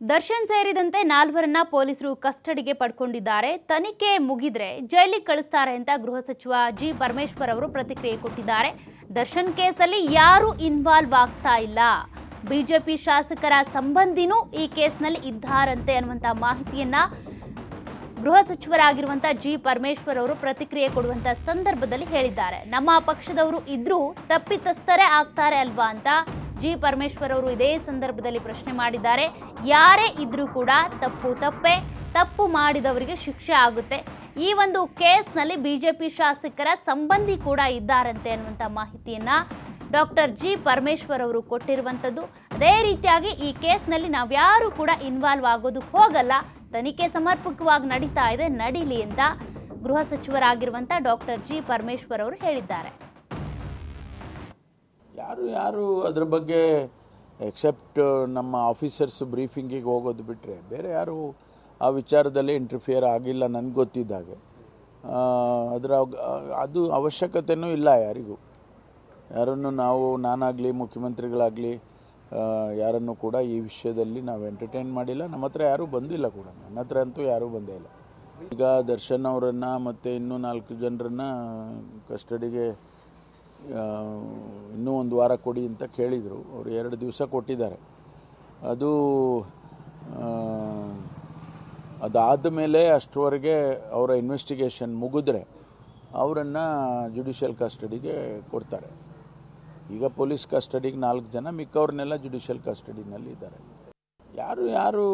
ದರ್ಶನ್ ಸೇರಿದಂತೆ ನಾಲ್ವರನ್ನ ಪೊಲೀಸರು ಕಸ್ಟಡಿಗೆ ಪಡ್ಕೊಂಡಿದ್ದಾರೆ. ತನಿಖೆ ಮುಗಿದ್ರೆ ಜೈಲಿಗೆ ಕಳಿಸ್ತಾರೆ ಅಂತ ಗೃಹ ಸಚಿವ ಜಿ ಪರಮೇಶ್ವರ್ ಅವರು ಪ್ರತಿಕ್ರಿಯೆ ಕೊಟ್ಟಿದ್ದಾರೆ. ದರ್ಶನ್ ಕೇಸಲ್ಲಿ ಯಾರು ಇನ್ವಾಲ್ವ್ ಆಗ್ತಾ ಇಲ್ಲ, ಬಿಜೆಪಿ ಶಾಸಕರ ಸಂಬಂಧಿನೂ ಈ ಕೇಸ್ನಲ್ಲಿ ಇದ್ದಾರಂತೆ ಅನ್ನುವಂತ ಮಾಹಿತಿಯನ್ನ ಗೃಹ ಸಚಿವರಾಗಿರುವಂತ ಜಿ ಪರಮೇಶ್ವರ್ ಅವರು ಪ್ರತಿಕ್ರಿಯೆ ಕೊಡುವಂತ ಸಂದರ್ಭದಲ್ಲಿ ಹೇಳಿದ್ದಾರೆ. ನಮ್ಮ ಪಕ್ಷದವರು ಇದ್ರೂ ತಪ್ಪಿತಸ್ಥರೇ ಆಗ್ತಾರೆ ಅಲ್ವಾ ಅಂತ ಜಿ ಪರಮೇಶ್ವರ್ ಅವರು ಇದೇ ಸಂದರ್ಭದಲ್ಲಿ ಪ್ರಶ್ನೆ ಮಾಡಿದ್ದಾರೆ. ಯಾರೇ ಇದ್ರೂ ಕೂಡ ತಪ್ಪು ಮಾಡಿದವರಿಗೆ ಶಿಕ್ಷೆ ಆಗುತ್ತೆ. ಈ ಒಂದು ಕೇಸ್ನಲ್ಲಿ ಬಿಜೆಪಿ ಶಾಸಕರ ಸಂಬಂಧಿ ಕೂಡ ಇದ್ದಾರಂತೆ ಅನ್ನುವಂಥ ಮಾಹಿತಿಯನ್ನ ಡಾಕ್ಟರ್ ಜಿ ಪರಮೇಶ್ವರ್ ಅವರು ಕೊಟ್ಟಿರುವಂಥದ್ದು. ಅದೇ ರೀತಿಯಾಗಿ ಈ ಕೇಸ್ನಲ್ಲಿ ನಾವ್ಯಾರು ಕೂಡ ಇನ್ವಾಲ್ವ್ ಆಗೋದಕ್ಕೆ ಹೋಗಲ್ಲ, ತನಿಖೆ ಸಮರ್ಪಕವಾಗಿ ನಡೀತಾ ಇದೆ, ನಡೀಲಿ ಅಂತ ಗೃಹ ಸಚಿವರಾಗಿರುವಂಥ ಡಾಕ್ಟರ್ ಜಿ ಪರಮೇಶ್ವರ್ ಅವರು ಹೇಳಿದ್ದಾರೆ. ಯಾರು ಅದ್ರ ಬಗ್ಗೆ ಎಕ್ಸೆಪ್ಟ್ ನಮ್ಮ ಆಫೀಸರ್ಸ್ ಬ್ರೀಫಿಂಗಿಗೆ ಹೋಗೋದು ಬಿಟ್ಟರೆ ಬೇರೆ ಯಾರು ಆ ವಿಚಾರದಲ್ಲಿ ಇಂಟರ್ಫಿಯರ್ ಆಗಿಲ್ಲ ನನಗೆ ಗೊತ್ತಿದ್ದಾಗೆ. ಅದು ಅವಶ್ಯಕತೆಯೂ ಇಲ್ಲ ಯಾರಿಗೂ. ಯಾರನ್ನು ನಾನಾಗಲಿ ಮುಖ್ಯಮಂತ್ರಿಗಳಾಗಲಿ ಯಾರನ್ನು ಕೂಡ ಈ ವಿಷಯದಲ್ಲಿ ನಾವು ಎಂಟರ್ಟೈನ್ ಮಾಡಿಲ್ಲ. ನಮ್ಮ ಹತ್ರ ಯಾರೂ ಬಂದಿಲ್ಲ ಕೂಡ, ನನ್ನ ಹತ್ರ ಅಂತೂ ಯಾರೂ ಬಂದೇ ಇಲ್ಲ. ಈಗ ದರ್ಶನ್ ಅವರನ್ನು ಮತ್ತು ಇನ್ನೂ 4 ಜನರನ್ನು ಕಸ್ಟಡಿಗೆ ಇನ್ನೂ 1 ವಾರ ಕೊಡಿ ಅಂತ ಕೇಳಿದರು. ಅವರು 2 ದಿವಸ ಕೊಟ್ಟಿದ್ದಾರೆ. ಅದಾದ ಮೇಲೆ ಅಷ್ಟರವರೆಗೆ ಅವರ ಇನ್ವೆಸ್ಟಿಗೇಷನ್ ಮುಗಿದ್ರೆ ಅವರನ್ನು ಜುಡಿಷಿಯಲ್ ಕಸ್ಟಡಿಗೆ ಕೊಡ್ತಾರೆ. ಈಗ ಪೊಲೀಸ್ ಕಸ್ಟಡಿಗೆ 4 ಜನ, ಮಿಕ್ಕವ್ರನ್ನೆಲ್ಲ ಜುಡಿಷಿಯಲ್ ಕಸ್ಟಡಿನಲ್ಲಿ ಇದ್ದಾರೆ. ಯಾರು